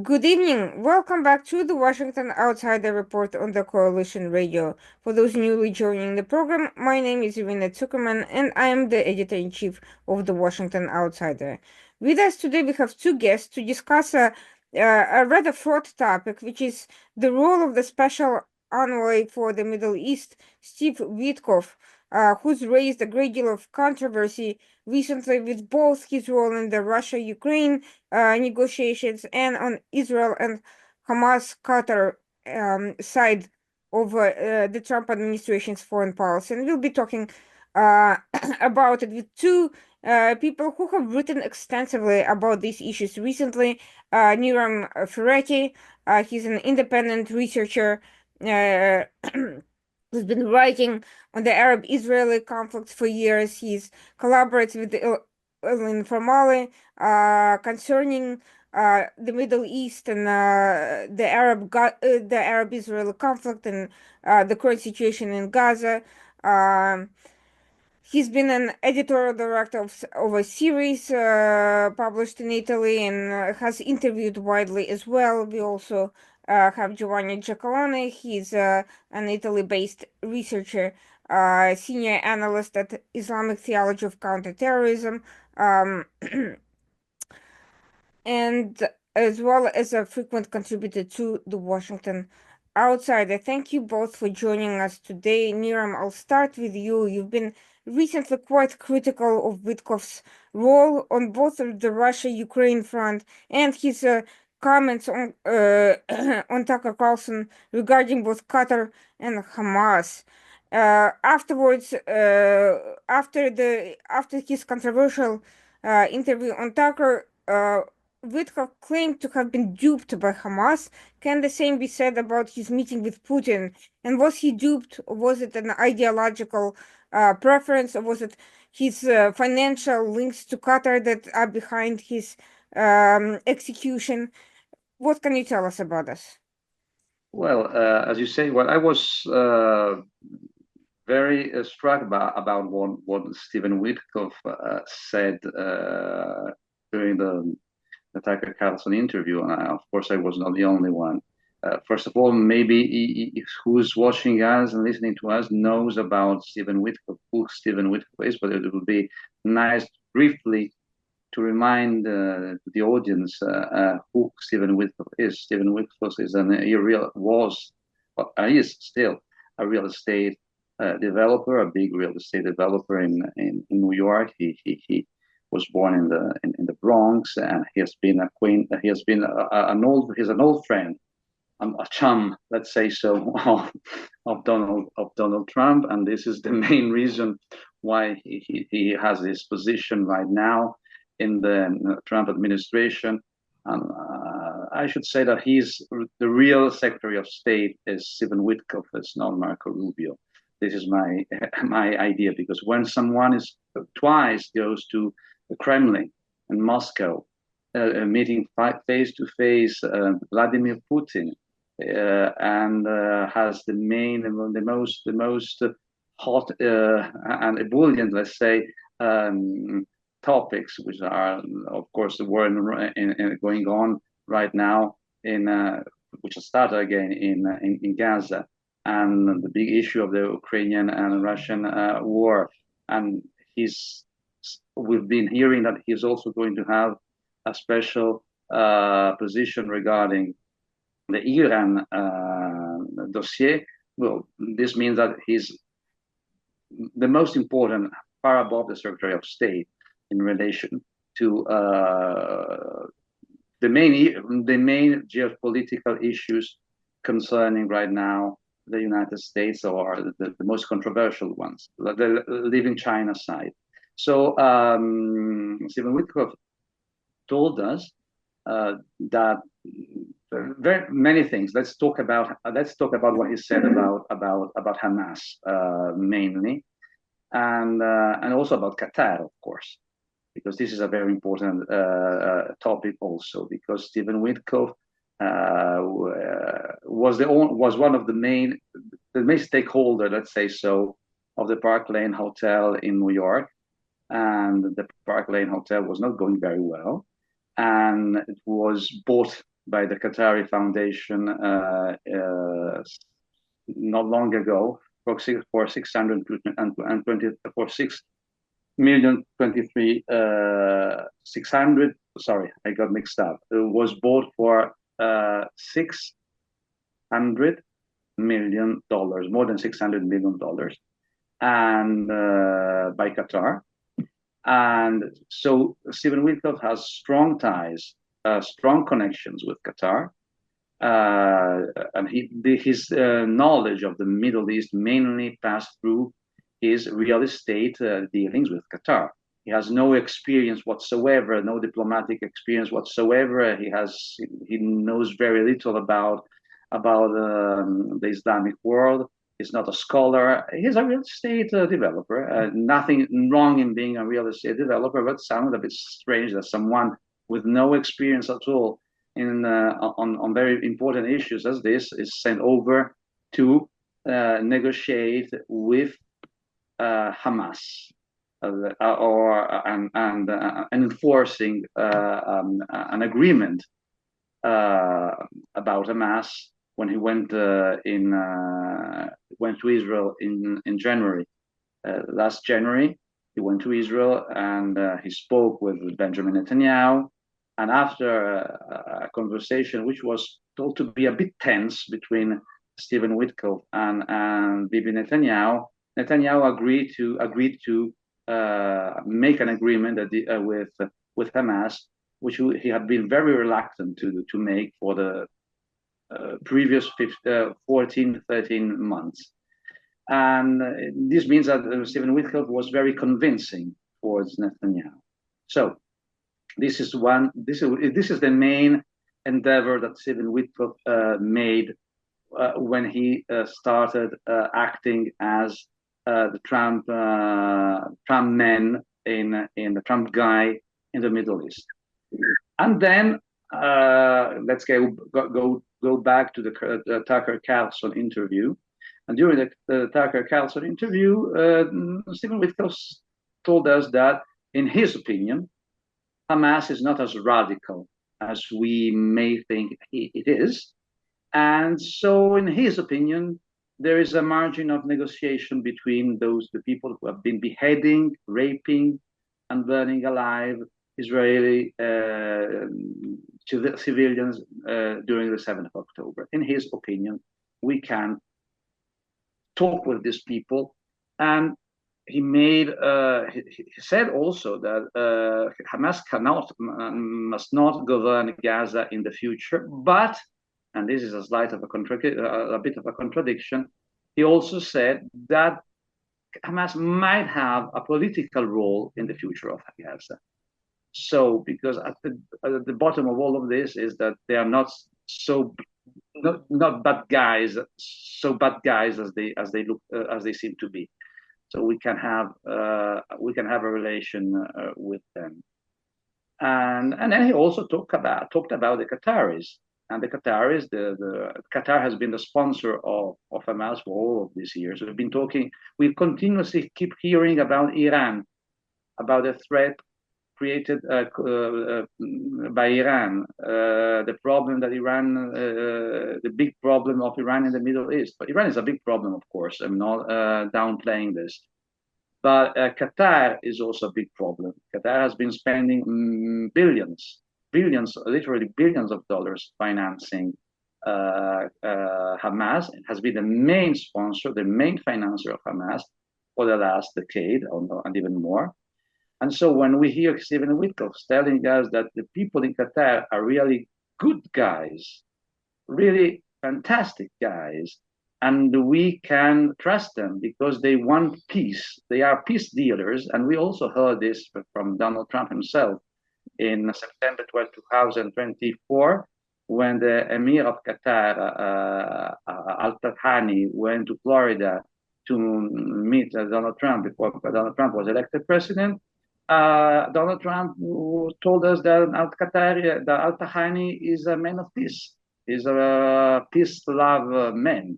Good evening. Welcome back to the Washington Outsider Report on the Coalition Radio. For those newly joining the program, my name is Irina Zuckerman and I am the editor-in-chief of the Washington Outsider. With us today, we have two guests to discuss a rather fraught topic, which is the role of the special envoy for the Middle East, Steve Witkoff, who's raised a great deal of controversy recently with both his role in the Russia-Ukraine negotiations and on Israel and Hamas Qatar side of the Trump administration's foreign policy. And we'll be talking uh, about it with two people who have written extensively about these issues recently. Niram Ferretti, he's an independent researcher who's been writing on the Arab-Israeli conflict for years. He's collaborates with Informali concerning the Middle East and the Arab-Israeli conflict and the current situation in Gaza. Um, He's been an editorial director of a series published in Italy and has interviewed widely as well. We also have Giovanni Giacalone. He's an Italy-based researcher, senior analyst at Islamic Theology of Counterterrorism. Um, and as well as a frequent contributor to the Washington Outsider. Thank you both for joining us today. Niram, I'll start with you. You've been recently quite critical of Witkoff's role on both the Russia-Ukraine front and his comments on on Tucker Carlson regarding both Qatar and Hamas. Afterwards, after his controversial interview on Tucker, Witkoff claimed to have been duped by Hamas. Can the same be said about his meeting with Putin? And was he duped? Or was it an ideological preference, or was it his financial links to Qatar that are behind his execution? What can you tell us about this? Well, as you say, well, I was very struck about what Stephen Witkoff said during the Tucker Carlson interview, and of course, I was not the only one. First of all, maybe who's watching us and listening to us knows about Stephen Witkoff, who Stephen Witkoff is, but it would be nice briefly to remind the audience who Stephen Witkoff is. Stephen Witkoff is is still a real estate developer, a big real estate developer in New York. He was born in the Bronx, and he has been he's an old friend, a chum, let's say so, of Donald Trump, and this is the main reason why he has this position right now in the Trump administration. And I should say that the real Secretary of State is Stephen Witkoff, it's not Marco Rubio. This is my my idea, because when someone is twice goes to the Kremlin and Moscow, meeting face to face Vladimir Putin, and has the most hot and ebullient, let's say, topics, which are, of course, the war going on right now which has started again in Gaza, and the big issue of the Ukrainian and Russian war. And we've been hearing that he's also going to have a special position regarding the Iran dossier. Well, this means that he's the most important, far above the Secretary of State, in relation to the main geopolitical issues concerning right now the United States, or the most controversial ones, leaving China aside. So Stephen Witkoff told us that very many things. Let's talk about what he said about Hamas mainly, and also about Qatar, of course, because this is a very important topic also, because Stephen Witkoff was one of the main stakeholder, let's say so, of the Park Lane Hotel in New York, and the Park Lane Hotel was not going very well, and it was bought by the Qatari Foundation not long ago for 600 sorry, I got mixed up. It was bought for $600 million, more than $600 million, and by Qatar. And so Stephen Witkoff has strong ties, strong connections with Qatar. And his knowledge of the Middle East mainly passed through his real estate dealings with Qatar. He has no experience whatsoever, no diplomatic experience whatsoever. He knows very little about the Islamic world. He's not a scholar. He's a real estate developer. Nothing wrong in being a real estate developer, but sounds a bit strange that someone with no experience at all on very important issues as this is sent over to negotiate with Hamas and enforcing an agreement about Hamas when he went to Israel in January. Last January, he went to Israel and he spoke with Benjamin Netanyahu. And after a conversation which was told to be a bit tense between Stephen Witkoff and Bibi Netanyahu, Netanyahu agreed to make an agreement with Hamas, which he had been very reluctant to make for the previous 14, 13 months. And this means that Stephen Witkoff was very convincing towards Netanyahu. So this is the main endeavor that Stephen Witkoff made when he started acting as the Trump man in the Trump guy in the Middle East. And then let's go back to the Tucker Carlson interview. And during the Tucker Carlson interview, Stephen Witkoff told us that, in his opinion, Hamas is not as radical as we may think it is. And so, in his opinion, there is a margin of negotiation between the people who have been beheading, raping, and burning alive Israeli civilians during the 7th of October. In his opinion, we can talk with these people. And he said also that Hamas must not govern Gaza in the future, but, and this is a bit of a contradiction, he also said that Hamas might have a political role in the future of Gaza. So, because at the bottom of all of this is that they are not bad guys, so bad guys as they seem to be. So we can have a relation with them. And then he also talked about the Qataris. And the Qataris, Qatar has been the sponsor of Hamas for all of these years. We continuously keep hearing about Iran, about the threat created by Iran, the problem that the big problem of Iran in the Middle East. But Iran is a big problem, of course. I'm not downplaying this. But Qatar is also a big problem. Qatar has been spending billions, literally billions of dollars financing Hamas. It has been the main sponsor, the main financer of Hamas for the last decade and even more. And so when we hear Stephen Witkoff telling us that the people in Qatar are really good guys, really fantastic guys, and we can trust them because they want peace. They are peace dealers. And we also heard this from Donald Trump himself in September 12, 2024, when the Emir of Qatar, Al-Thani, went to Florida to meet Donald Trump before Donald Trump was elected president. Donald Trump told us that Al-Thani is a man of peace. He's a peace-love man.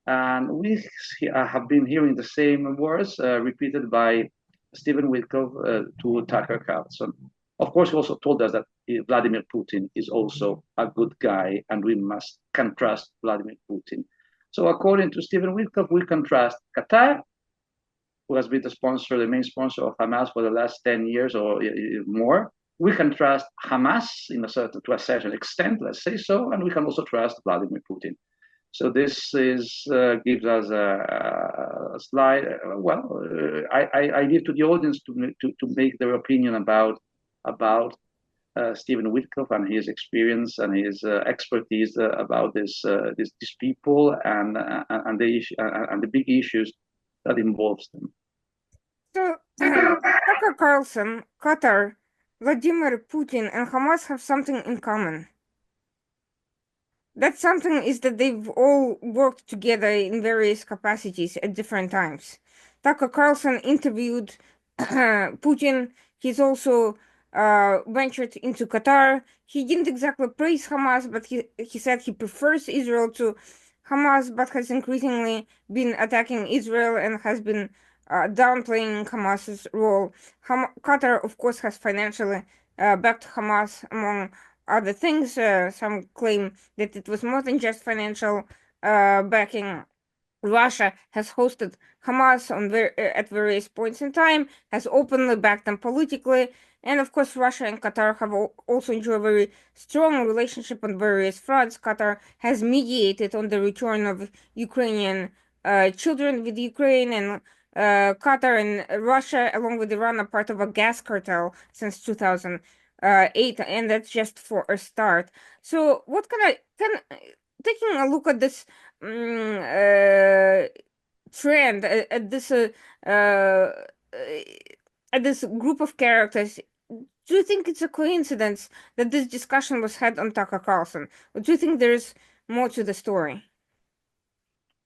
And we have been hearing the same words repeated by Stephen Witkoff to Tucker Carlson. Of course, he also told us that Vladimir Putin is also a good guy, and we can trust Vladimir Putin. So according to Stephen Witkoff, we can trust Qatar, who has been the main sponsor of Hamas for the last 10 years or more. We can trust Hamas to a certain extent, let's say so, and we can also trust Vladimir Putin. So this gives us a slide. I leave to the audience to make their opinion about Stephen Witkoff and his experience and his expertise about these people and the big issues that involves them. So, Tucker Carlson, Qatar, Vladimir Putin, and Hamas have something in common. That something is that they've all worked together in various capacities at different times. Tucker Carlson interviewed Putin. He's also ventured into Qatar. He didn't exactly praise Hamas, but he said he prefers Israel to Hamas, but has increasingly been attacking Israel and has been downplaying Hamas's role. Qatar, of course, has financially backed Hamas, among other things. Some claim that it was more than just financial backing. Russia has hosted Hamas at various points in time, has openly backed them politically, and of course, Russia and Qatar have also enjoyed a very strong relationship on various fronts. Qatar has mediated on the return of Ukrainian children with Ukraine, and Qatar and Russia, along with Iran, are part of a gas cartel since 2008, and that's just for a start. So, what taking a look at this trend uh, at this group of characters, do you think it's a coincidence that this discussion was had on Tucker Carlson, or do you think there's more to the story?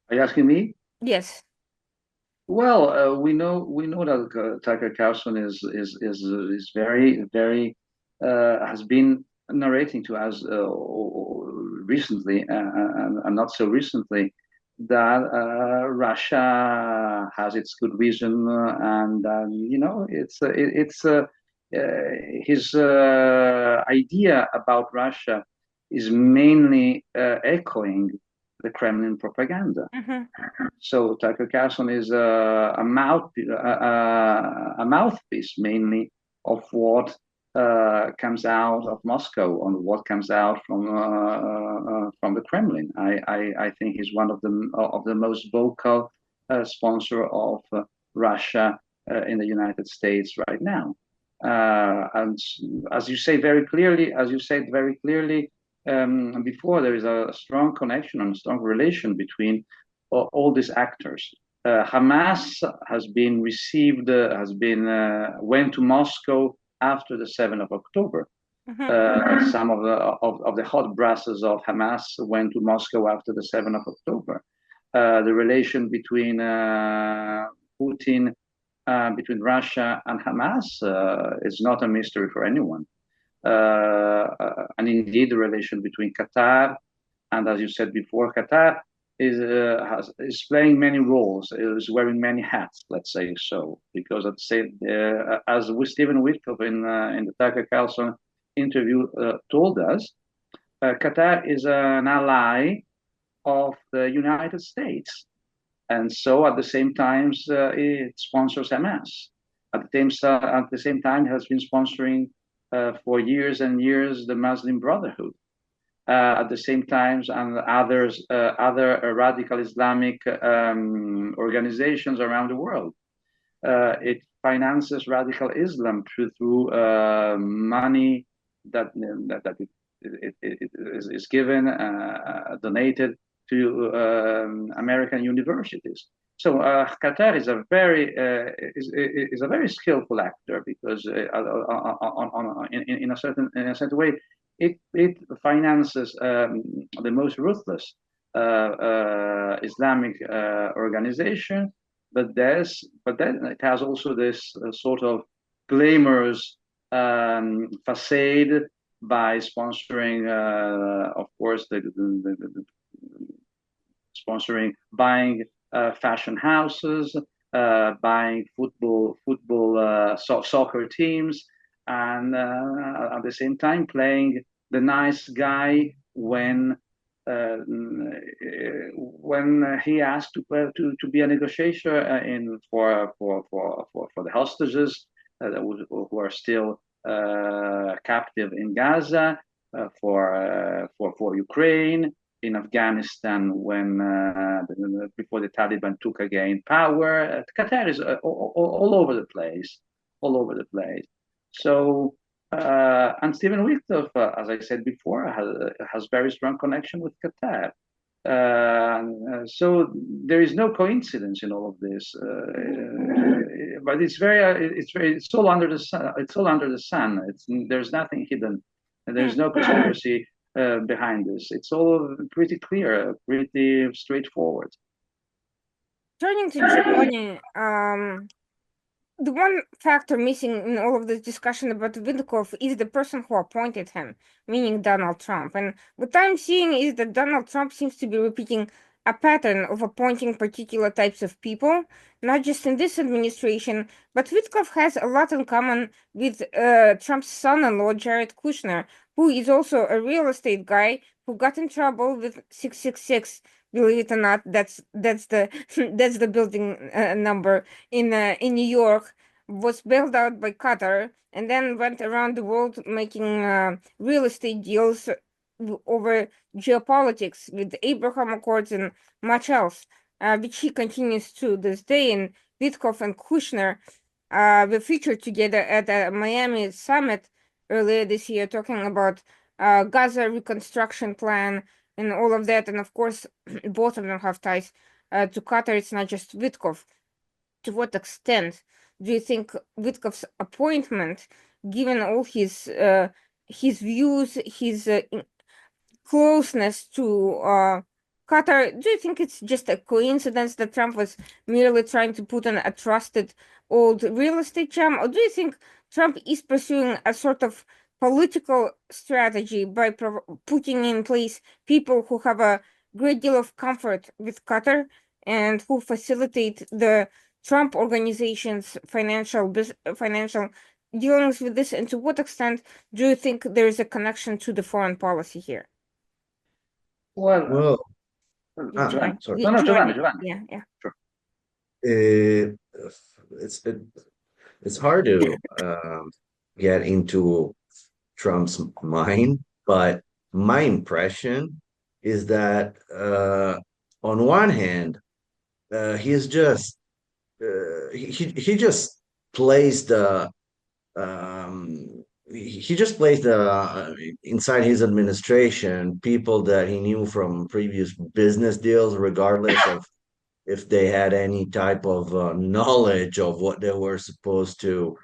Are you asking me? Yes. Well, we know that Tucker Carlson is very has been narrating to us recently and not so recently that Russia has its good reason and his idea about Russia is mainly echoing the Kremlin propaganda. Mm-hmm. So Tucker Carlson is a mouthpiece mainly of what comes out of Moscow, on what comes out from the Kremlin. I think he's one of the most vocal sponsor of Russia in the United States right now. And as you said very clearly, before, there is a strong connection and a strong relation between all these actors. Hamas has been went to Moscow after the 7th of October. Mm-hmm. Some of the hot brasses of Hamas went to Moscow after the 7th of October. The relation between Putin, between Russia and Hamas is not a mystery for anyone. And indeed, the relation between Qatar and, as you said before, Qatar is playing many roles, is wearing many hats, let's say so, because as with Stephen Witkoff in the Tucker Carlson interview told us, Qatar is an ally of the United States, and so at the same time it sponsors Hamas. At the same time, it has been sponsoring for years and years the Muslim Brotherhood. At the same time, and other radical Islamic organizations around the world. It finances radical Islam through money that it is given, donated to American universities. So Qatar is a very skillful actor because in a certain way it finances the most ruthless Islamic organization, but then it has also this sort of glamorous facade by sponsoring, of course, the sponsoring, buying fashion houses, buying soccer teams, and at the same time playing the nice guy uh, when he asked to be a negotiator in for the hostages who are still captive in Gaza, for Ukraine, in Afghanistan when before the Taliban took again power. Qatar is all over the place, all over the place. So and Stephen Witkoff, as I said before, has very strong connection with Qatar. So there is no coincidence in all of this, but it's all under the sun. It's all under the sun. There's nothing hidden, and there's no conspiracy behind this. It's all pretty clear, pretty straightforward. Turning to Giovanni, the one factor missing in all of this discussion about Windkov is the person who appointed him, meaning Donald Trump. And what I'm seeing is that Donald Trump seems to be repeating a pattern of appointing particular types of people, not just in this administration, but Windkov has a lot in common with Trump's son-in-law, Jared Kushner, who is also a real estate guy who got in trouble with 666. Believe it or not, that's the that's the building number in New York, was bailed out by Qatar, and then went around the world making real estate deals over geopolitics with the Abraham Accords and much else, which he continues to this day. And Witkoff and Kushner were featured together at a Miami summit earlier this year, talking about Gaza reconstruction plan and all of that. And of course, both of them have ties to Qatar. It's not just Witkoff. To what extent do you think Witkoff's appointment, given all his views, his closeness to Qatar, do you think it's just a coincidence that Trump was merely trying to put on a trusted old real estate gem, or do you think Trump is pursuing a sort of political strategy by putting in place people who have a great deal of comfort with Qatar and who facilitate the Trump organization's financial dealings with this? And to what extent do you think there is a connection to the foreign policy here? Well, Well, sorry. no, Giovanni. Yeah, yeah. Sure. Uh, it's it's hard to get into Trump's mind, but my impression is that on one hand, he's just he just plays the he just plays the inside his administration people that he knew from previous business deals, regardless of if they had any type of knowledge of what they were supposed to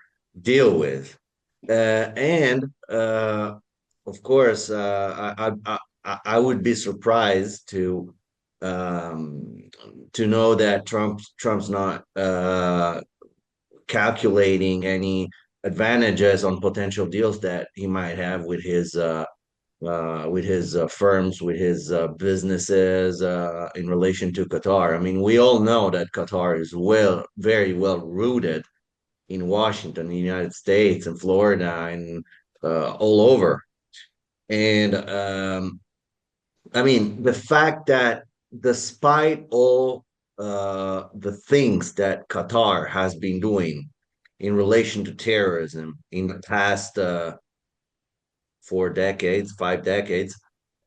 deal with. And of course, I would be surprised to know that Trump's not calculating any advantages on potential deals that he might have with his firms, with his businesses in relation to Qatar. I mean, we all know that Qatar is very well rooted in Washington, the United States, and Florida, and all over. And I mean, the fact that despite all the things that Qatar has been doing in relation to terrorism in the past 4 decades, 5 decades,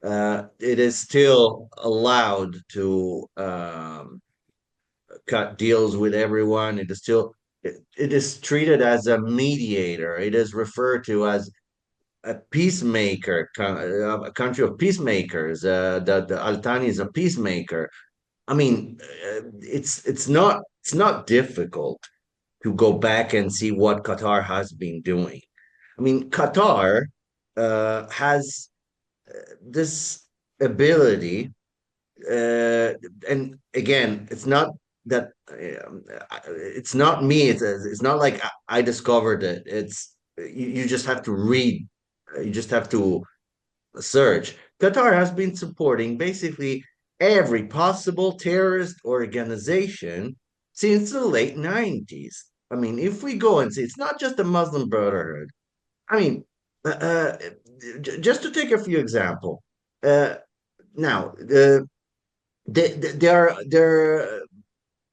it is still allowed to cut deals with everyone. It is treated as a mediator. It is referred to as a peacemaker, a country of peacemakers. The Al Thani is a peacemaker. I mean, it's not difficult to go back and see what Qatar has been doing. I mean, Qatar has this ability, and again, it's not that it's not me. It's not like I discovered it. You just have to read. You just have to search. Qatar has been supporting basically every possible terrorist organization since the late 90s. I mean, if we go and see, it's not just the Muslim Brotherhood. I mean, uh, uh, just to take a few example. Uh, now, they're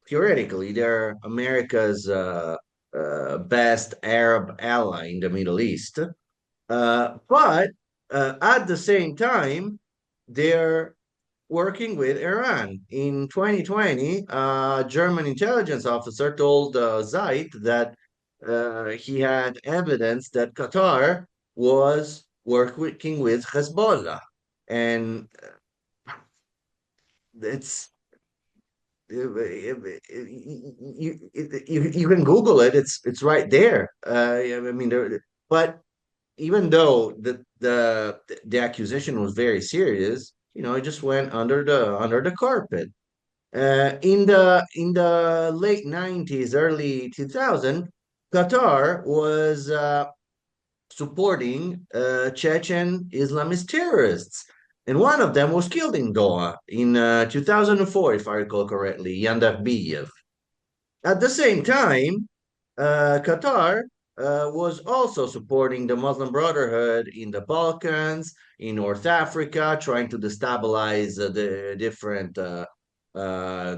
theoretically they're America's best Arab ally in the Middle East. But at the same time, they're working with Iran. In 2020, a German intelligence officer told Zeit that he had evidence that Qatar was working with Hezbollah. And it's you can Google it. It's right there. I mean, but even though the accusation was very serious, it just went under the carpet. In the late 90s, early 2000, Qatar was supporting Chechen Islamist terrorists. And one of them was killed in Doha in 2004, if I recall correctly, Yandar Biyev. At the same time, Qatar was also supporting the Muslim Brotherhood in the Balkans, in North Africa, trying to destabilize the different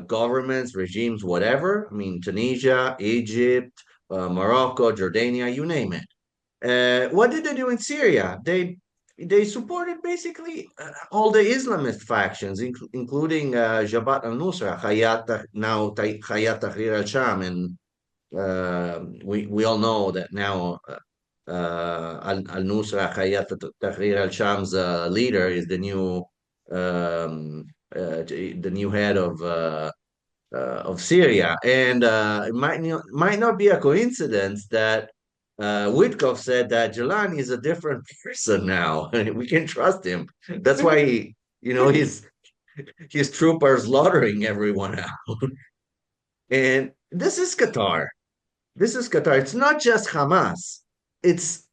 governments, regimes, whatever. I mean, Tunisia, Egypt, Morocco, Jordania, you name it. What did they do in Syria? They supported basically all the Islamist factions, including Jabhat al-Nusra, Hayat Tahrir al-Sham, and we all know that now al-Nusra Hayat Tahrir al-Sham's leader is the new head of Syria, and it might not be a coincidence that Witkoff said that Jelani is a different person now. We can trust him. That's why his troops are slaughtering everyone now. And this is Qatar. This is Qatar. It's not just Hamas. It's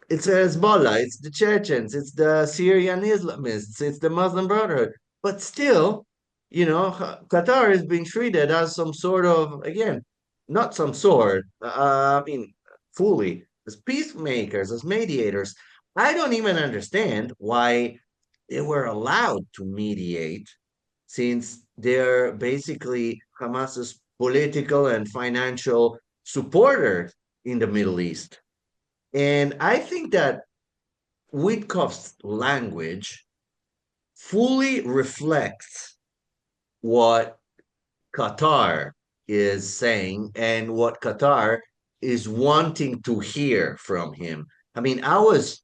it's Hezbollah, it's the Chechens, it's the Syrian Islamists, it's the Muslim Brotherhood. But still, Qatar is being treated as some sort of, again, not some sort, I mean, fully, as peacemakers, as mediators. I don't even understand why they were allowed to mediate since they're basically Hamas's political and financial supporters in the Middle East. And I think that Witkoff's language fully reflects what Qatar is saying and what Qatar is wanting to hear from him. I mean, I was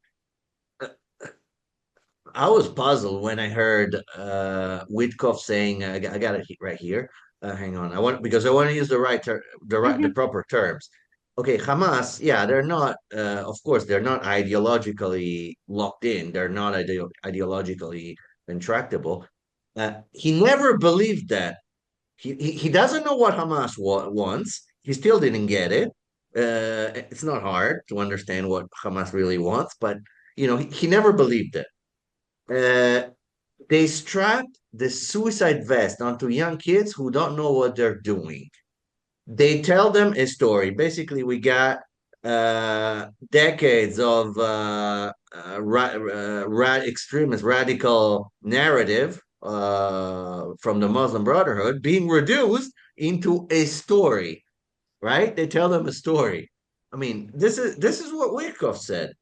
puzzled when I heard Witkoff saying, I got it right here. Hang on, I want to use the Mhm. proper terms. Okay, Hamas, yeah, they're not. Of course, they're not ideologically locked in. They're not ideologically intractable. He never believed that. He doesn't know what Hamas wants. He still didn't get it. It's not hard to understand what Hamas really wants, but he never believed it. Uh, they strap the suicide vest onto young kids who don't know what they're doing. They tell them a story. Basically, we got decades of extremist radical narrative from the Muslim Brotherhood being reduced into a story, right? They tell them a story. I mean, this is what Witkoff said,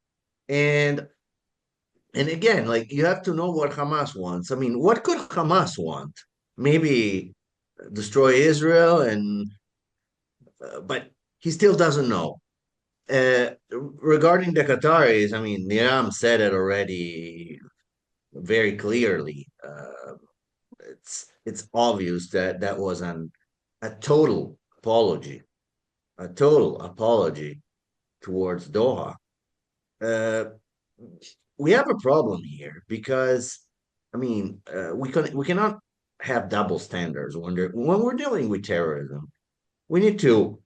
and again, like you have to know what Hamas wants. I mean, what could Hamas want? Maybe destroy Israel, and but he still doesn't know. Regarding the Qataris, I mean, Niram said it already very clearly. It's obvious that that was a total apology towards Doha. Uh, we have a problem here because, I mean, we cannot have double standards when we're dealing with terrorism. We need to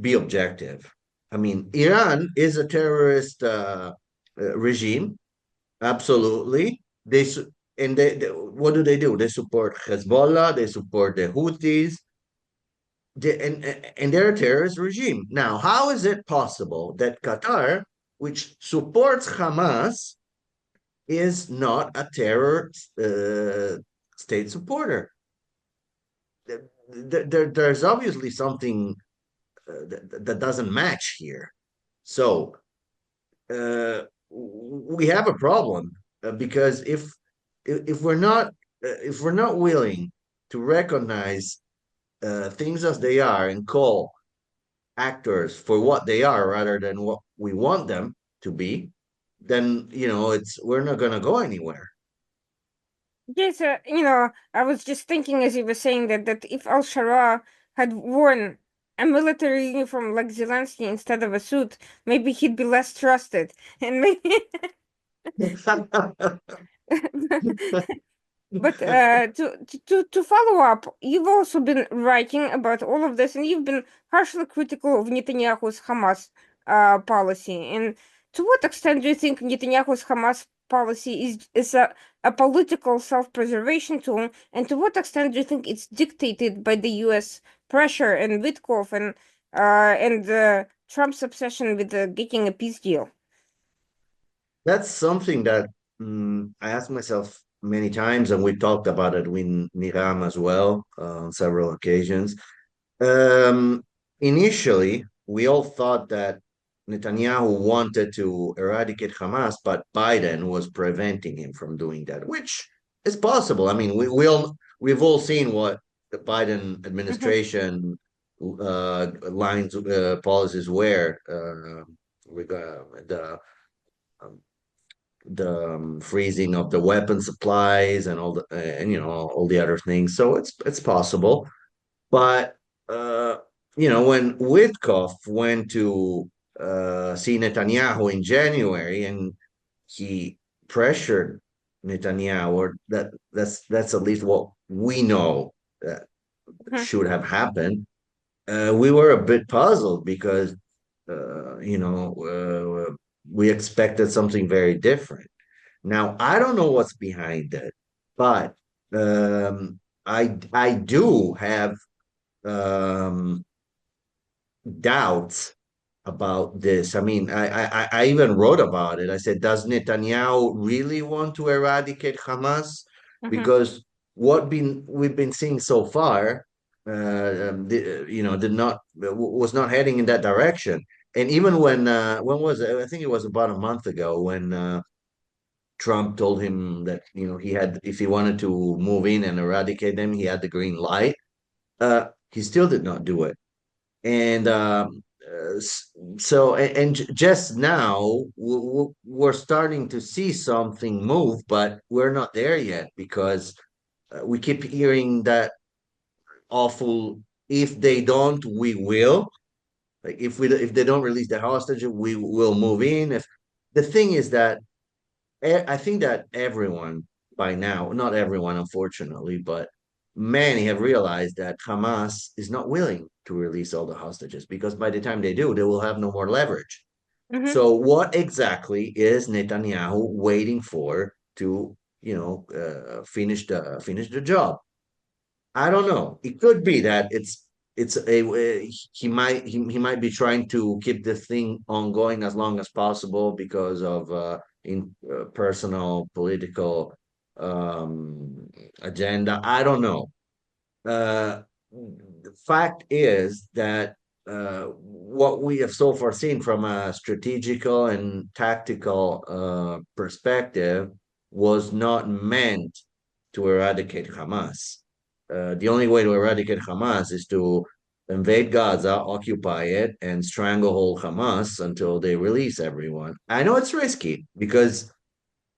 be objective. I mean, Iran is a terrorist regime, absolutely. What do they do? They support Hezbollah, they support the Houthis, and they're a terrorist regime. Now, how is it possible that Qatar which supports Hamas, is not a terror state supporter. There's obviously something that doesn't match here. So we have a problem because if we're not willing to recognize things as they are and call actors for what they are rather than what we want them to be, then it's we're not going to go anywhere. Yes, I was just thinking as you were saying that if Al-Sharaa had worn a military uniform like Zelensky instead of a suit, maybe he'd be less trusted, and maybe. But to follow up, you've also been writing about all of this, and you've been harshly critical of Netanyahu's Hamas policy. And to what extent do you think Netanyahu's Hamas policy is a political self-preservation tool, and to what extent do you think it's dictated by the U.S. pressure and Witkoff and Trump's obsession with getting a peace deal? That's something that I asked myself many times, and we talked about it with Niram as well on several occasions. Um, Initially, we all thought that Netanyahu wanted to eradicate Hamas, but Biden was preventing him from doing that, which is possible. I mean, we've all seen what the Biden Mhm. administration lines policies were the um, freezing of the weapon supplies and all the and all the other things. So it's possible. But when Witkoff went to see Netanyahu in January and he pressured Netanyahu, or that's at least what we know that Mhm. should have happened. We were a bit puzzled because we expected something very different. Now I don't know what's behind it, but I do have um, doubts about this. I mean, I even wrote about it. I said, does Netanyahu really want to eradicate Hamas? Mhm. Because what been we've been seeing so far, did not was not heading in that direction. And even when was it? I think it was about a month ago when Trump told him that he had if he wanted to move in and eradicate them, he had the green light. He still did not do it. And just now we're starting to see something move, but we're not there yet because we keep hearing that awful if they don't we will, like if they don't release the hostage we will move in. If the thing is that I think that everyone by now, not everyone, unfortunately, but many have realized that Hamas is not willing to release all the hostages because by the time they do, they will have no more leverage. Mhm. So, what exactly is Netanyahu waiting for to, finish the job? I don't know. It could be that it's he might be trying to keep the thing ongoing as long as possible because of in personal political agenda. I don't know. The fact is that what we have so far seen from a strategical and tactical perspective was not meant to eradicate Hamas. The only way to eradicate Hamas is to invade Gaza, occupy it, and stranglehold Hamas until they release everyone. I know it's risky because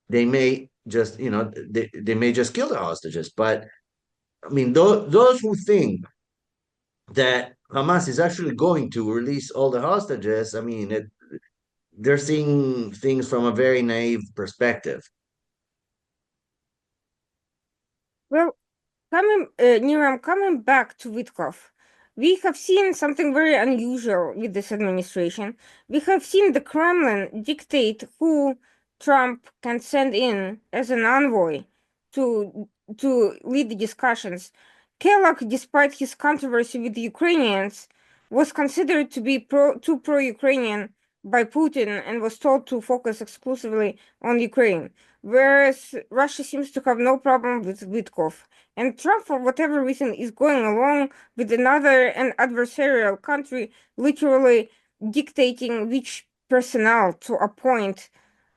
they may just, they may just kill the hostages, but I mean, those who think that Hamas is actually going to release all the hostages, I mean, they're seeing things from a very naive perspective. Well, Niram, coming back to Witkoff, we have seen something very unusual with this administration. We have seen the Kremlin dictate who Trump can send in as an envoy to lead the discussions. Kellogg, despite his controversy with the Ukrainians, was considered to be too pro-Ukrainian by Putin and was told to focus exclusively on Ukraine, whereas Russia seems to have no problem with Witkoff. And Trump, for whatever reason, is going along with another and adversarial country, literally dictating which personnel to appoint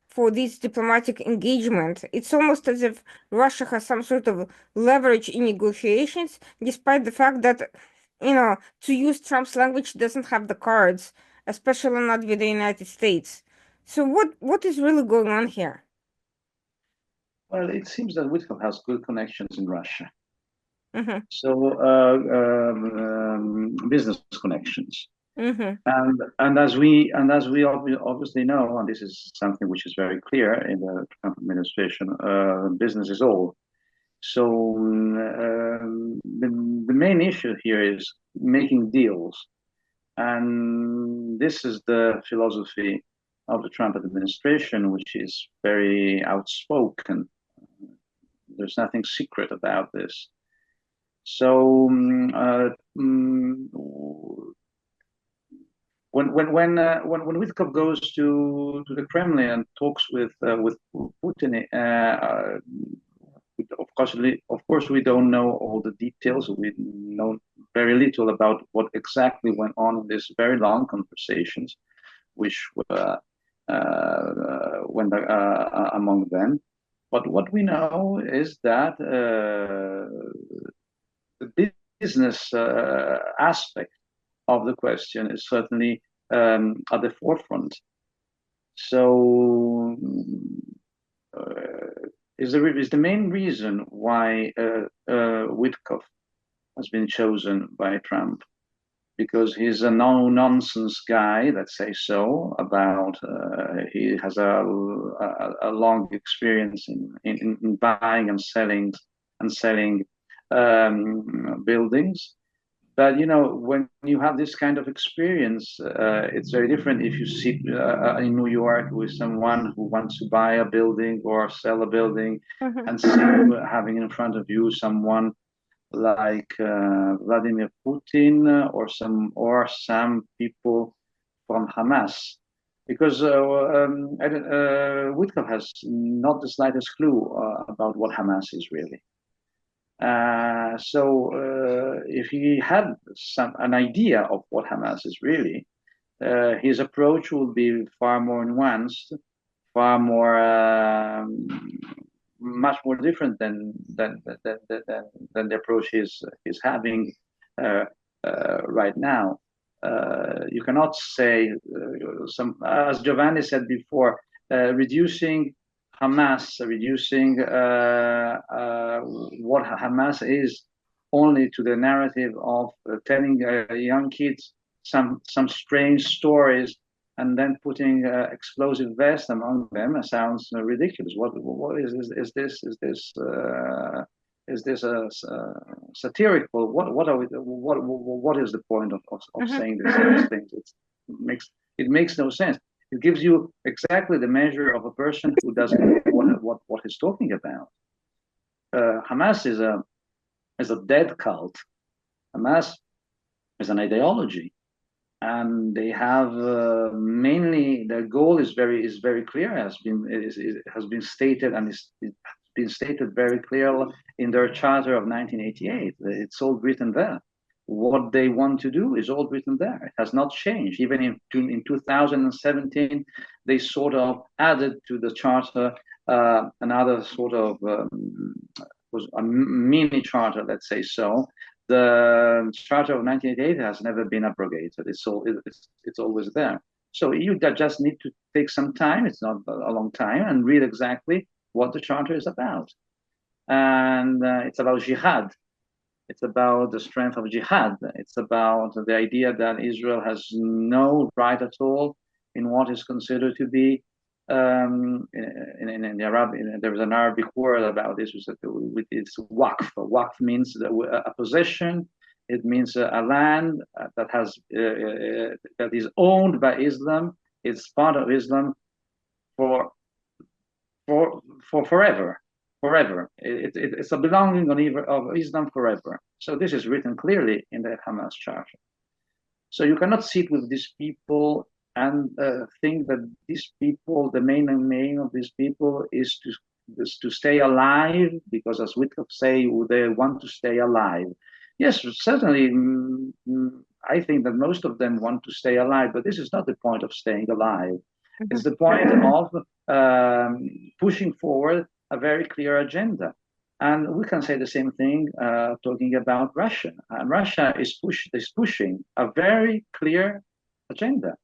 for this diplomatic engagement. It's almost as if Russia has some sort of leverage in negotiations, despite the fact that, to use Trump's language, doesn't have the cards, especially not with the United States. So what is really going on here? Well, it seems that Witkoff has good connections in Russia. Mm-hmm. So business connections. Mm-hmm. And as we obviously know, and this is something which is very clear in the Trump administration, business is all. So the main issue here is making deals, and this is the philosophy of the Trump administration, which is very outspoken. There's nothing secret about this. So when Witkoff goes to the Kremlin and talks with Putin, of course, we don't know all the details. We know very little about what exactly went on in these very long conversations, which went among them. But what we know is that the business aspect of the question is certainly at the forefront. So is the main reason why Witkoff has been chosen by Trump, because he's a no-nonsense guy, let's say so, about he has a long experience in buying and selling buildings. But when you have this kind of experience, it's very different if you sit in New York with someone who wants to buy a building or sell a building, Mm-hmm. and having in front of you someone like Vladimir Putin or some people from Hamas, because Witkoff has not the slightest clue about what Hamas is really. So if he had an idea of what Hamas is really, his approach will be far more nuanced, far more, much more different than the approach he's having right now. You cannot say as Giovanni said before, reducing Hamas, reducing what Hamas is only to the narrative of telling young kids some strange stories and then putting explosive vests among them sounds ridiculous. What is this? Is this a satirical? What is the point of saying these things? It makes no sense. It gives you exactly the measure of a person who doesn't know what he's talking about. Hamas is a dead cult. Hamas is an ideology, and they have mainly their goal is very clear. Has been stated, and it's been stated very clearly in their charter of 1988. It's all written there. What they want to do is all written there. It has not changed. Even in 2017, they sort of added to the charter another sort of was a mini charter, let's say so. The charter of 1988 has never been abrogated. It's always there. So you just need to take some time. It's not a long time, and read exactly what the charter is about. And it's about jihad. It's about the strength of jihad. It's about the idea that Israel has no right at all in what is considered to be in the there was an Arabic word about this. It's waqf. Waqf means a possession. It means a land that is owned by Islam. It's part of Islam for forever. It's a belonging of Islam forever. So this is written clearly in the Hamas charter. So you cannot sit with these people and think that these people, the main aim of these people is to stay alive, because as Whitcock say, they want to stay alive. Yes, certainly, I think that most of them want to stay alive, but this is not the point of staying alive. It's the point of pushing forward a very clear agenda. And we can say the same thing talking about Russia. Russia is pushing a very clear agenda,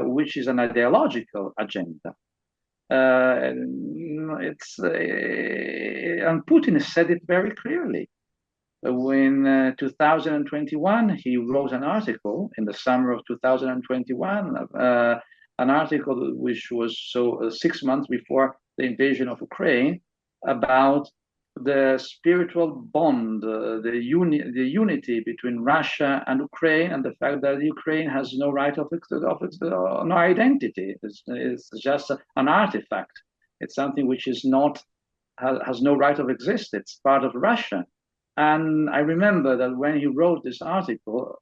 which is an ideological agenda. And Putin said it very clearly. In 2021, he wrote an article in the summer of 2021, an article which was 6 months before the invasion of Ukraine, about the spiritual bond, the unity between Russia and Ukraine, and the fact that Ukraine has no right of its no identity. It's just an artifact. It's something which is not has no right of existence. It's part of Russia. And I remember that when he wrote this article,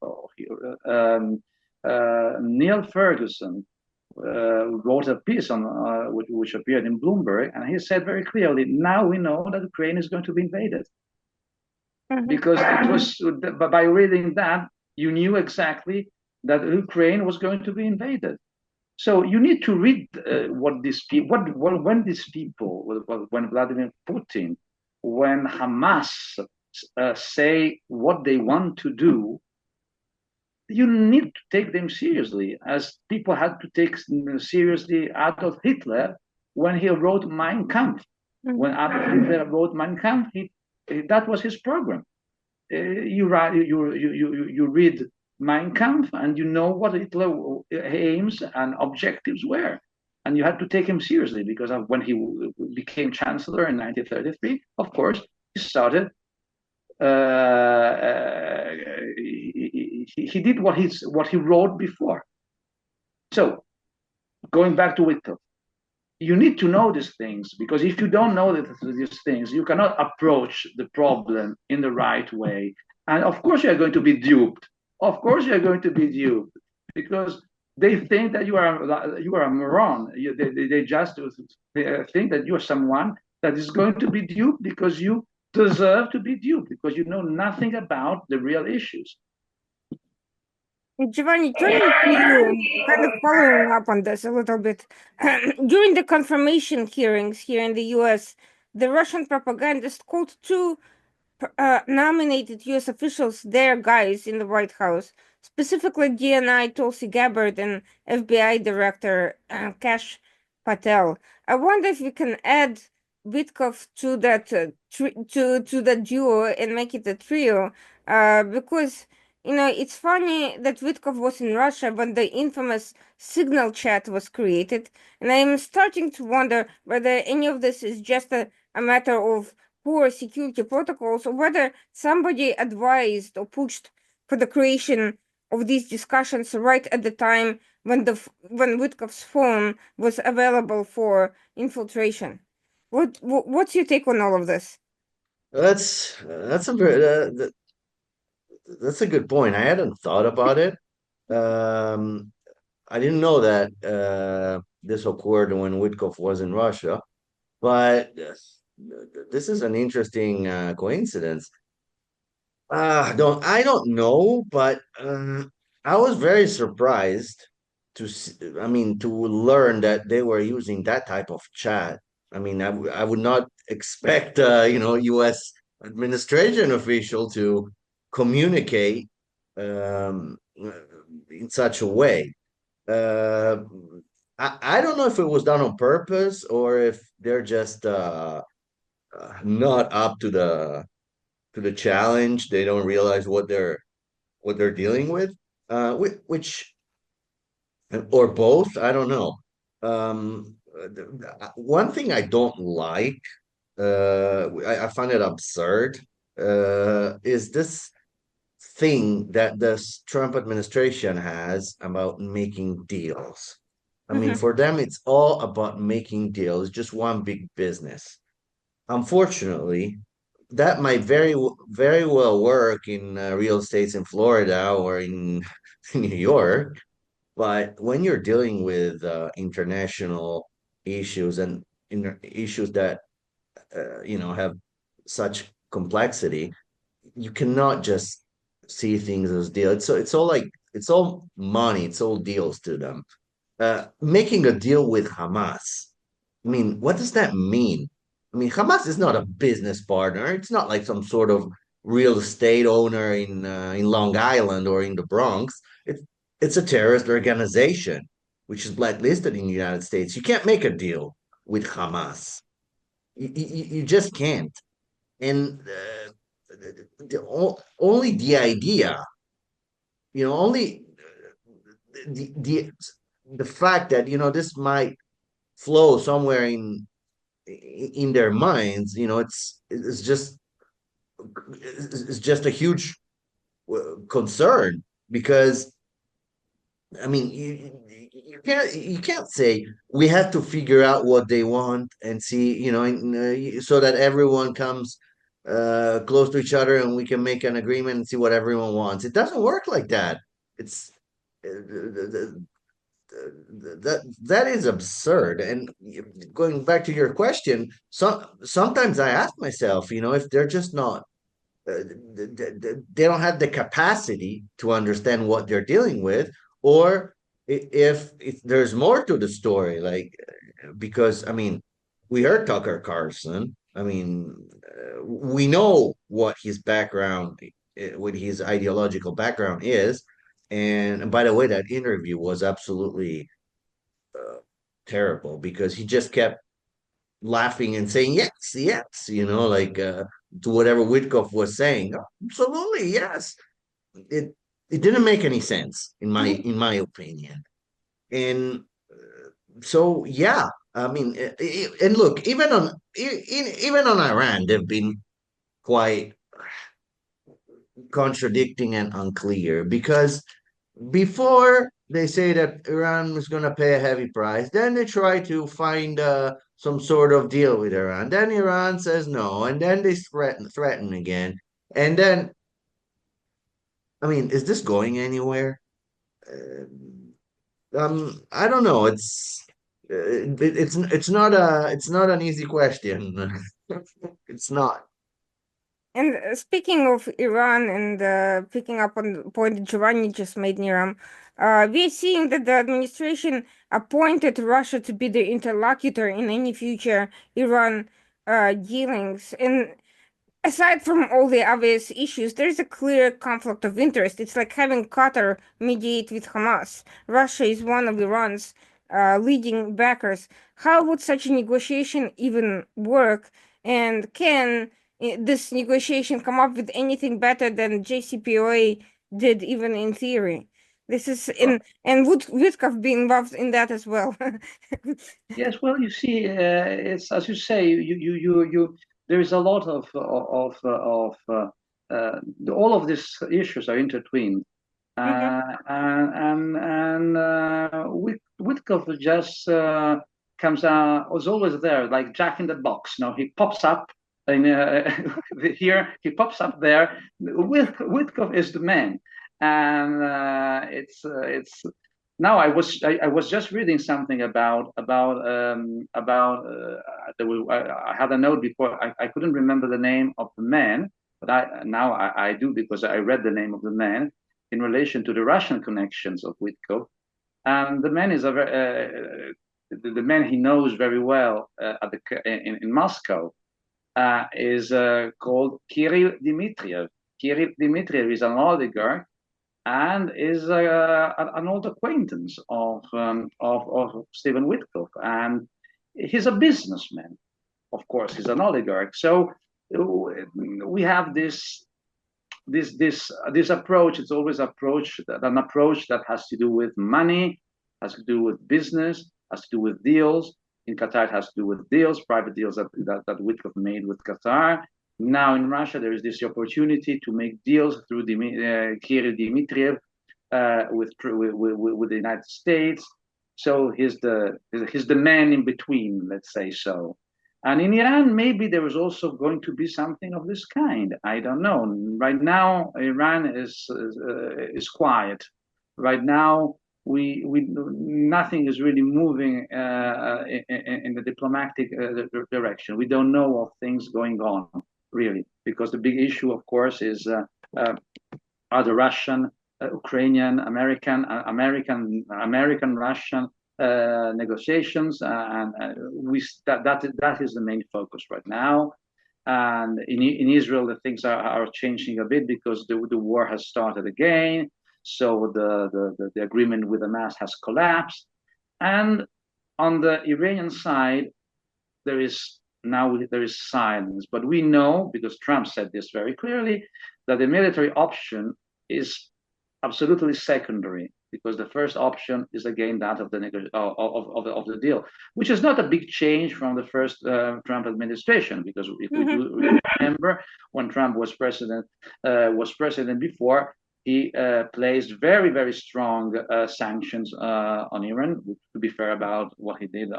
Neil Ferguson wrote a piece on which appeared in Bloomberg, and he said very clearly, now we know that Ukraine is going to be invaded. Because it was by reading that, you knew exactly that Ukraine was going to be invaded. So you need to read what these people, when these people, when Vladimir Putin, when Hamas say what they want to do, you need to take them seriously, as people had to take seriously Adolf Hitler when he wrote Mein Kampf. When Adolf Hitler wrote Mein Kampf, that was his program. You read Mein Kampf, and you know what Hitler aims and objectives were. And you had to take him seriously, because when he became chancellor in 1933, of course, he started. He did what he wrote before. So, going back to Whitcock, you need to know these things, because if you don't know these things, you cannot approach the problem in the right way. And of course, you are going to be duped. Of course, you are going to be duped, because they think that you are a moron. They just think that you are someone that is going to be duped, because you deserve to be duped, because you know nothing about the real issues. Giovanni, turning to you, kind of following up on this a little bit. During the confirmation hearings here in the US, the Russian propagandist called two nominated US officials their guys in the White House, specifically DNI Tulsi Gabbard and FBI Director Kash Patel. I wonder if we can add Witkoff to that to that duo and make it a trio, because it's funny that Witkoff was in Russia when the infamous Signal chat was created, and I'm starting to wonder whether any of this is just a matter of poor security protocols, or whether somebody advised or pushed for the creation of these discussions right at the time when Witkoff's phone was available for infiltration. What's your take on all of this? That's that's a good point. I hadn't thought about it. I didn't know that this occurred when Witkoff was in Russia, but this is an interesting coincidence. I don't know, but I was very surprised I mean, to learn that they were using that type of chat. I mean, I would not expect U.S. administration official to communicate in such a way. Uh, I don't know if it was done on purpose or if they're just not up to the challenge. They don't realize what they're dealing with, which or both. I don't know. One thing I don't like, I find it absurd, is this thing that this Trump administration has about making deals. I mean, Mhm. for them, it's all about making deals, just one big business. Unfortunately, that might very well work in real estates in Florida or in New York, But when you're dealing with international issues and issues that have such complexity, you cannot just see things as deal. It's all money, it's all deals to them. Making a deal with Hamas. I mean, what does that mean? I mean, Hamas is not a business partner. It's not like some sort of real estate owner in Long Island or in the Bronx. It's a terrorist organization which is blacklisted in the United States. You can't make a deal with Hamas. You just can't. And only the idea, only the fact that this might flow somewhere in their minds, it's just a huge concern because I mean you can't say we have to figure out what they want and see so that everyone comes close to each other and we can make an agreement and see what everyone wants. It doesn't work like that. It's that is absurd. And going back to your question, sometimes I ask myself, if they're just not, they don't have the capacity to understand what they're dealing with, or if there's more to the story, like because I mean, we heard Tucker Carlson. I mean, we know what his background, what his ideological background is. And by the way, that interview was absolutely uh, terrible because he just kept laughing and saying yes, yes, like to whatever Witkoff was saying. Absolutely, yes. It it didn't make any sense in my opinion. And so yeah, I mean, and look, even on Iran, they've been quite contradicting and unclear because before they say that Iran was going to pay a heavy price, then they try to find some sort of deal with Iran. Then Iran says no, and then they threaten again. And then, I mean, is this going anywhere? I don't know. It's not an easy question. It's not. And speaking of Iran and picking up on the point that Giovanni just made, Niram, we're seeing that the administration appointed Russia to be the interlocutor in any future Iran dealings. And aside from all the obvious issues, there's a clear conflict of interest. It's like having Qatar mediate with Hamas. Russia is one of Iran's leading backers. How would such a negotiation even work? And can this negotiation come up with anything better than JCPOA did, even in theory? This is in, and would Witkoff be involved in that as well? Yes, well, you see, it's as you say, you there is a lot all of these issues are intertwined, Mhm. Witkoff just comes out, was always there, like Jack in the Box. No, he pops up in here, he pops up there. Witkoff is the man, and it's now I was just reading something I had a note before. I couldn't remember the name of the man, but I do because I read the name of the man in relation to the Russian connections of Witkoff. And the man is the man he knows very well in Moscow is called Kirill Dmitriev. Kirill Dmitriev is an oligarch and is an old acquaintance of Stephen Witkoff. And he's a businessman, of course, he's an oligarch. So we have this approach. It's always an approach that has to do with money, has to do with business, has to do with deals. In Qatar, it has to do with deals, private deals that Witkoff made with Qatar. Now in Russia, there is this opportunity to make deals through Kirill Dmitriev with the United States. So he's the man in between, let's say so. And in Iran, maybe there is also going to be something of this kind. I don't know. Right now, Iran is quiet. Right now, nothing is really moving in the diplomatic direction. We don't know of things going on really, because the big issue, of course, is are the Russian, Ukrainian, American, Russian negotiations, and that is the main focus right now. And in Israel, the things are changing a bit because the war has started again. So the agreement with Hamas has collapsed. And on the Iranian side, there is silence. But we know, because Trump said this very clearly, that the military option is absolutely secondary, because the first option is again that of the deal, which is not a big change from the first Trump administration, because if we do remember, when Trump was president before, he placed very, very strong sanctions on Iran. To be fair about what he did,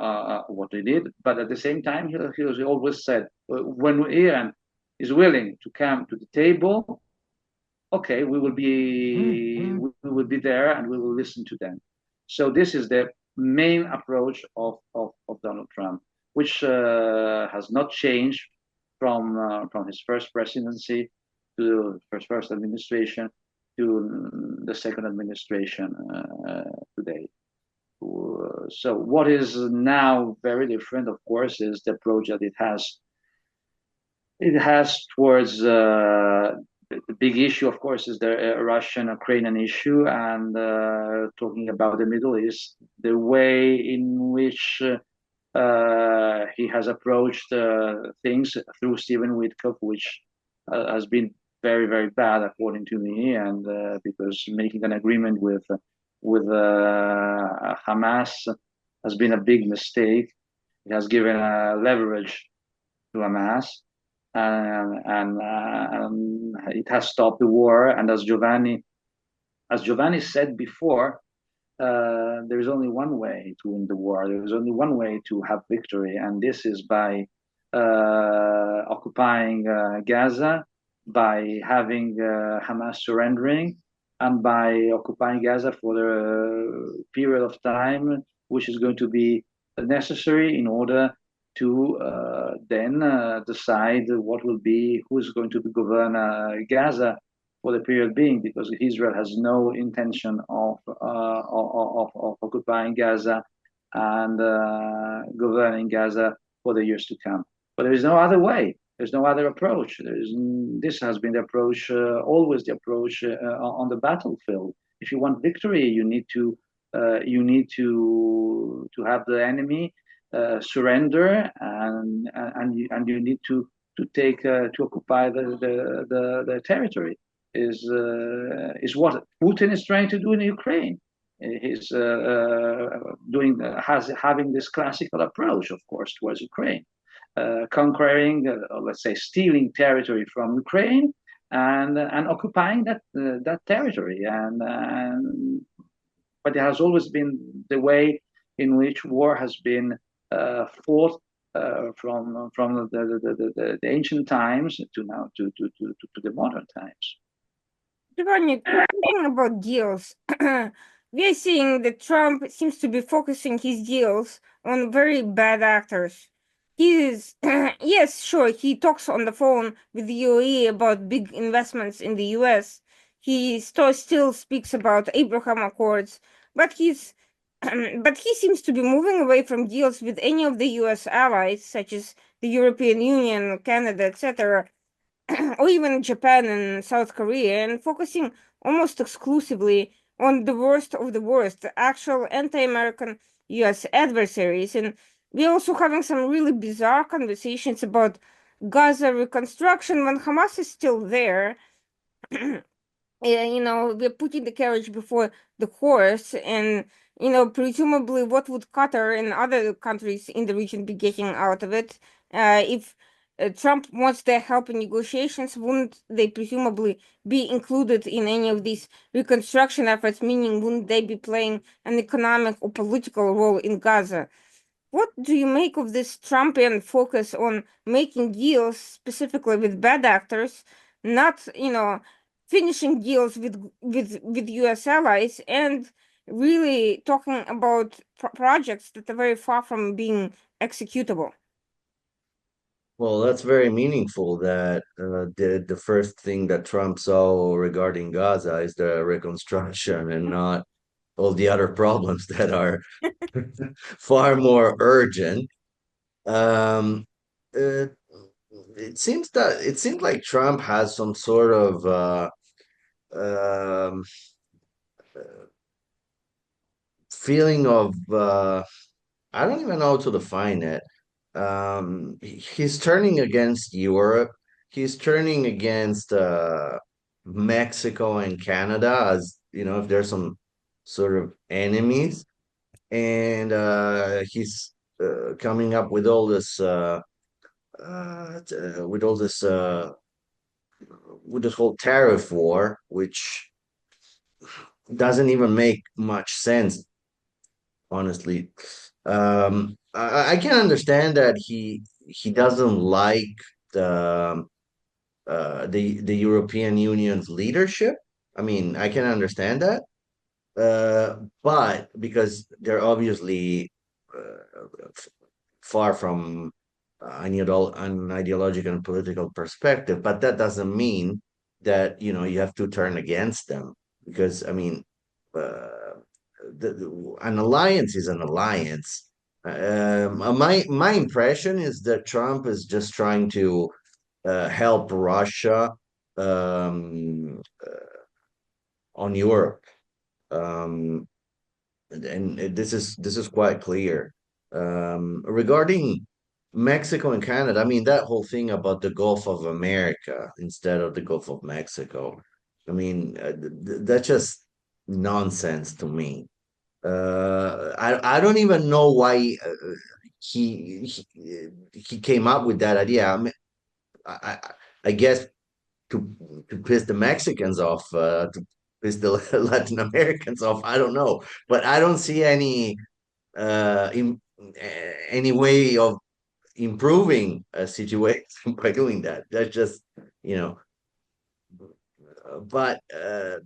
but at the same time, he always said, when Iran is willing to come to the table, okay, we will be there and we will listen to them. So this is the main approach of Donald Trump, which has not changed from his first presidency to first administration to the second administration today. So what is now very different, of course, is the approach that it has towards the big issue, of course, is the Russian-Ukrainian issue, and talking about the Middle East, the way in which he has approached things through Stephen Witkoff, which has been very, very bad, according to me, and because making an agreement with Hamas has been a big mistake. It has given leverage to Hamas, and it has stopped the war. And as Giovanni said before, there is only one way to win the war. There is only one way to have victory, and this is by occupying Gaza, by having Hamas surrendering, and by occupying Gaza for the period of time which is going to be necessary in order to then decide who's going to govern Gaza for the period being, because Israel has no intention of occupying Gaza and governing Gaza for the years to come. But there is no other way. There's no other approach. This has been the approach, always the approach on the battlefield. If you want victory, you need to have the enemy surrender, and you need to occupy the territory. Is what Putin is trying to do in Ukraine. He's having this classical approach, of course, towards Ukraine. Conquering, let's say, stealing territory from Ukraine and occupying that territory, but it has always been the way in which war has been fought from the ancient times to now to the modern times. Giovanni, talking about deals, we are seeing that Trump seems to be focusing his deals on very bad actors. Yes, sure, he talks on the phone with the UAE about big investments in the US. He still speaks about Abraham Accords, but he seems to be moving away from deals with any of the US allies, such as the European Union, Canada, etc., or even Japan and South Korea, and focusing almost exclusively on the worst of the worst, the actual anti-American US adversaries. And we're also having some really bizarre conversations about Gaza reconstruction when Hamas is still there. We're putting the carriage before the horse, and presumably what would Qatar and other countries in the region be getting out of it? If Trump wants their help in negotiations, wouldn't they presumably be included in any of these reconstruction efforts? Meaning, wouldn't they be playing an economic or political role in Gaza? What do you make of this Trumpian focus on making deals specifically with bad actors, not finishing deals with US allies, and really talking about projects that are very far from being executable. Well, that's very meaningful that the first thing that Trump saw regarding Gaza is the reconstruction and not all the other problems that are far more urgent. Um, uh, it seems like Trump has some sort of um, feeling of I don't even know how to define it. He's turning against Europe. He's turning against Mexico and Canada as if there's some sort of enemies, and he's coming up with all this with all this with this whole tariff war, which doesn't even make much sense, honestly. I can understand that he doesn't like the European Union's leadership. I mean, I can understand that. But because they're obviously far from an ideological and political perspective, but that doesn't mean that you have to turn against them because I mean, an alliance is an alliance. My impression is that Trump is just trying to help Russia um, on Europe. Um, and this is quite clear. Regarding Mexico and Canada, I mean that whole thing about the Gulf of America instead of the Gulf of Mexico. I mean that's just nonsense to me. I don't even know why he, he came up with that idea. I mean, I, I I guess to piss the Mexicans off, to piss the Latin Americans off. I don't know, but I don't see any way of improving a situation by doing that. That's just you know. But I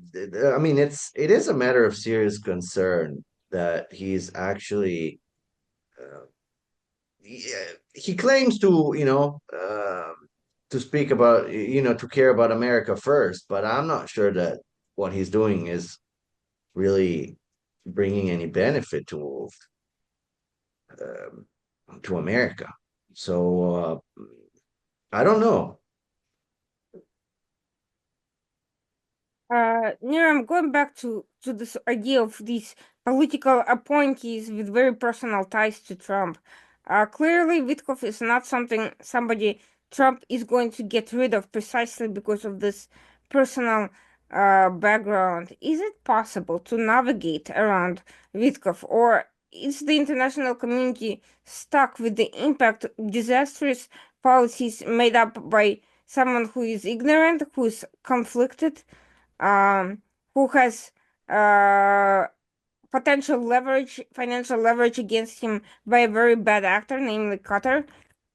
mean, it is a matter of serious concern that he's actually. He claims to speak about to care about America first, but I'm not sure that what he's doing is really bringing any benefit to America. So I don't know. Niram, going back to this idea of these political appointees with very personal ties to Trump, clearly Witkoff is not somebody Trump is going to get rid of precisely because of this personal background. Is it possible to navigate around Witkoff, or is the international community stuck with the impact of disastrous policies made up by someone who is ignorant, who is conflicted? um, who has uh, potential leverage, financial leverage against him by a very bad actor, namely Qatar,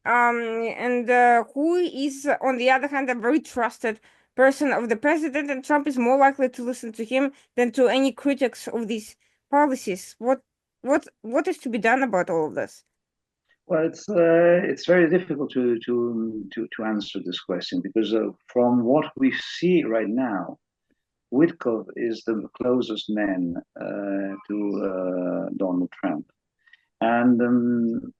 and who is, on the other hand, a very trusted person of the president, and Trump is more likely to listen to him than to any critics of these policies. What is to be done about all of this? Well, it's very difficult to answer this question because from what we see right now, Witkoff is the closest man to Donald Trump. And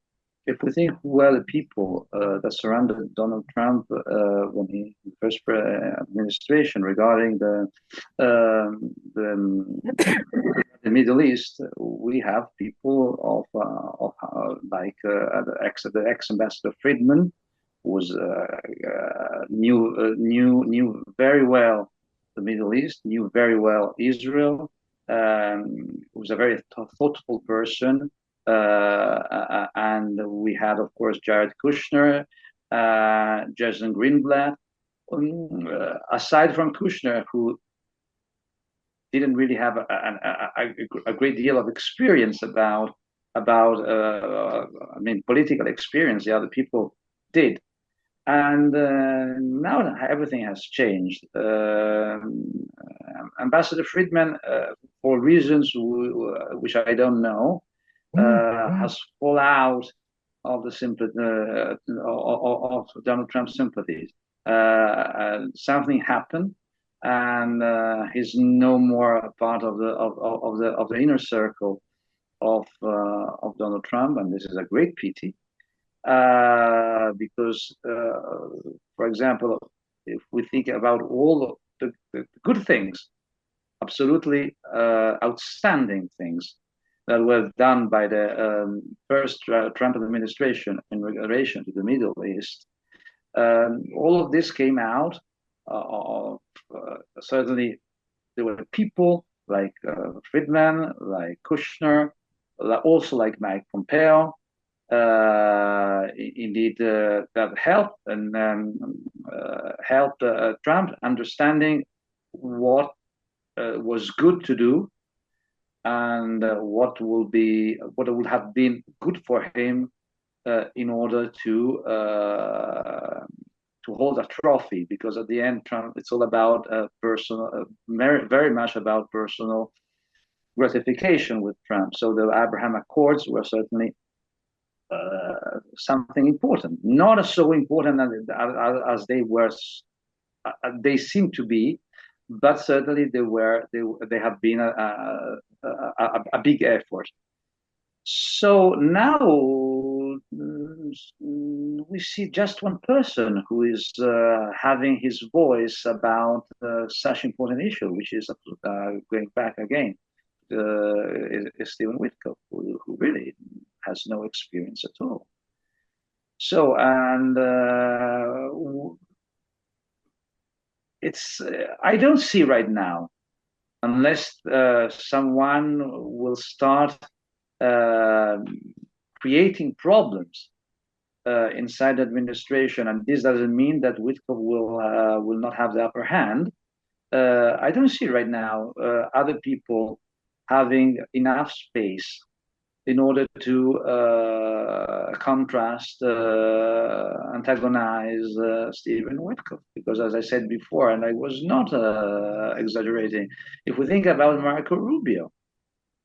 if we think who were the people that surrounded Donald Trump when he first administration regarding the Middle East, we have people like the ex ambassador Friedman, who was knew very well the Middle East, knew very well Israel, was a very thoughtful person. And we had, of course, Jared Kushner, Jason Greenblatt. Aside from Kushner, who didn't really have a great deal of experience about I mean, political experience, the other people did. And now everything has changed. Ambassador Friedman, for reasons which I don't know, has fallen out of the of Donald Trump's sympathies. Something happened, and he's no more a part of the inner circle of Donald Trump, and this is a great pity because, for example, if we think about all the good things, absolutely outstanding things that were done by the first Trump administration in relation to the Middle East, all of this came out of certainly there were people like Friedman, like Kushner, also like Mike Pompeo, indeed that helped and helped Trump understanding what was good to do and what would have been good for him in order to hold a trophy, because at the end, Trump, it's all about personal, very much about personal gratification with Trump. So the Abraham Accords were certainly something important, not so important as they seem to be, but certainly they have been a big effort. So now we see just one person who is having his voice about such important issue, which is going back again, is Stephen Witkoff, who really has no experience at all. So, and I don't see right now, unless someone will start creating problems inside the administration, and this doesn't mean that Witkoff will not have the upper hand. I don't see right now other people having enough space in order to contrast, antagonize Stephen Witkoff. Because as I said before, and I was not exaggerating, if we think about Marco Rubio,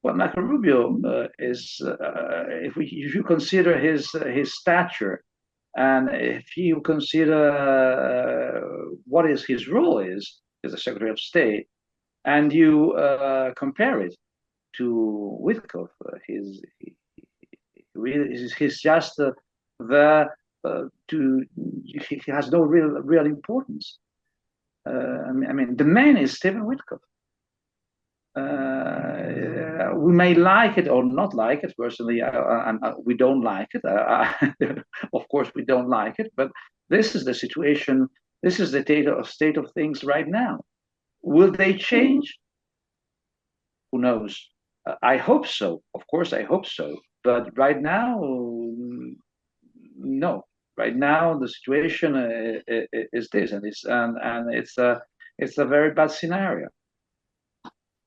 well, Marco Rubio is, if you consider his stature, and if you consider what is his role is as a Secretary of State, and you compare it to Witkoff, he's just there he has no real importance. I mean, the man is Stephen Witkoff. We may like it or not like it. Personally, we don't like it. Of course, we don't like it. But this is the situation. This is the state of things right now. Will they change? Who knows? I hope so. Of course, I hope so. But right now, no. Right now, the situation is this, and it's a very bad scenario.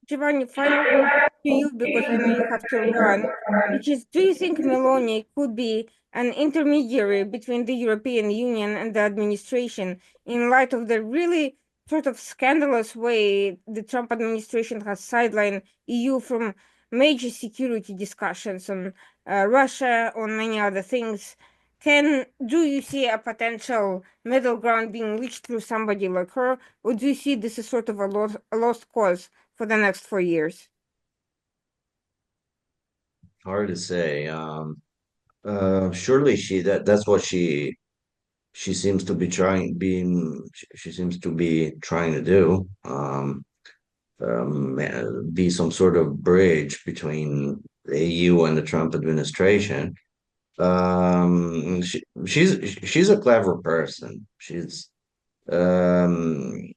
Giovanni, final question to you, because I know you have to run, which is, do you think Meloni could be an intermediary between the European Union and the administration in light of the really sort of scandalous way the Trump administration has sidelined EU from major security discussions on Russia, on many other things? Do you see a potential middle ground being reached through somebody like her, or do you see this as sort of a lost cause for the next 4 years? Hard to say. Surely that's what she seems to be she seems to be trying to do. Be some sort of bridge between the EU and the Trump administration. She's a clever person. Um,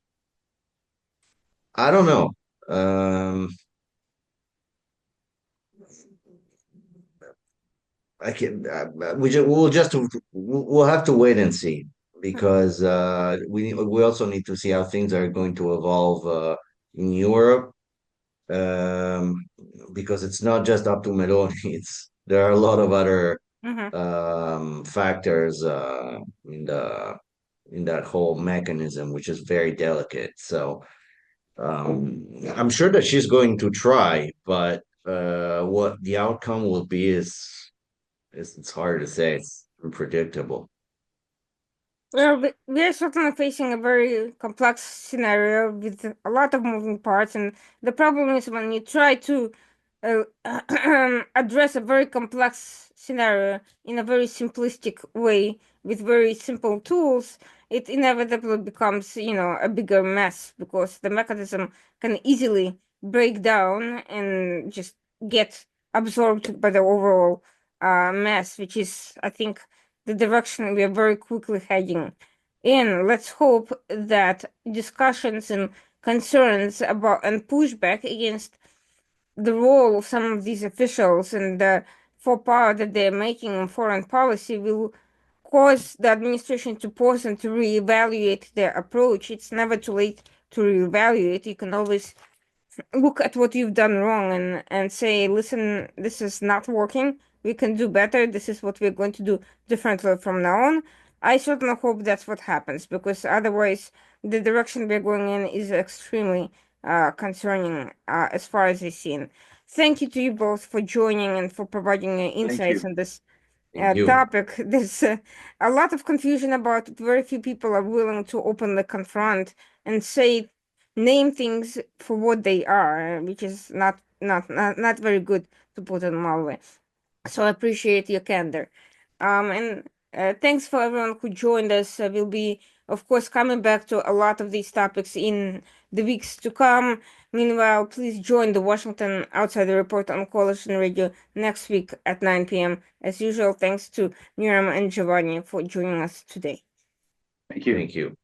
I don't know. I can we'll have to wait and see, because we also need to see how things are going to evolve in Europe, um, because it's not just up to Meloni. There are a lot of other Mhm. factors in in that whole mechanism, which is very delicate. So I'm sure that she's going to try, but what the outcome will be is it's hard to say. It's unpredictable. Well, we are certainly facing a very complex scenario with a lot of moving parts, and the problem is when you try to uh, address a very complex scenario in a very simplistic way with very simple tools, it inevitably becomes, a bigger mess because the mechanism can easily break down and just get absorbed by the overall mess, which is, I think, the direction we are very quickly heading in. Let's hope that discussions and concerns about and pushback against the role of some of these officials and the faux pas that they're making in foreign policy will cause the administration to pause and to reevaluate their approach. It's never too late to reevaluate. You can always look at what you've done wrong and say, listen, this is not working. We can do better. This is what we're going to do differently from now on. I certainly hope that's what happens because otherwise the direction we're going in is extremely concerning as far as I see. Thank you to you both for joining and for providing your Thank insights you. on this Thank you. topic. There's a lot of confusion about it. Very few people are willing to openly confront and say, name things for what they are, which is not very good, to put it mildly. So I appreciate your candor. And thanks for everyone who joined us. We'll be, of course, coming back to a lot of these topics in the weeks to come. Meanwhile, please join the Washington Outsider Report on Coalition Radio next week at 9 p.m. As usual, thanks to Niram and Giovanni for joining us today. Thank you. Thank you.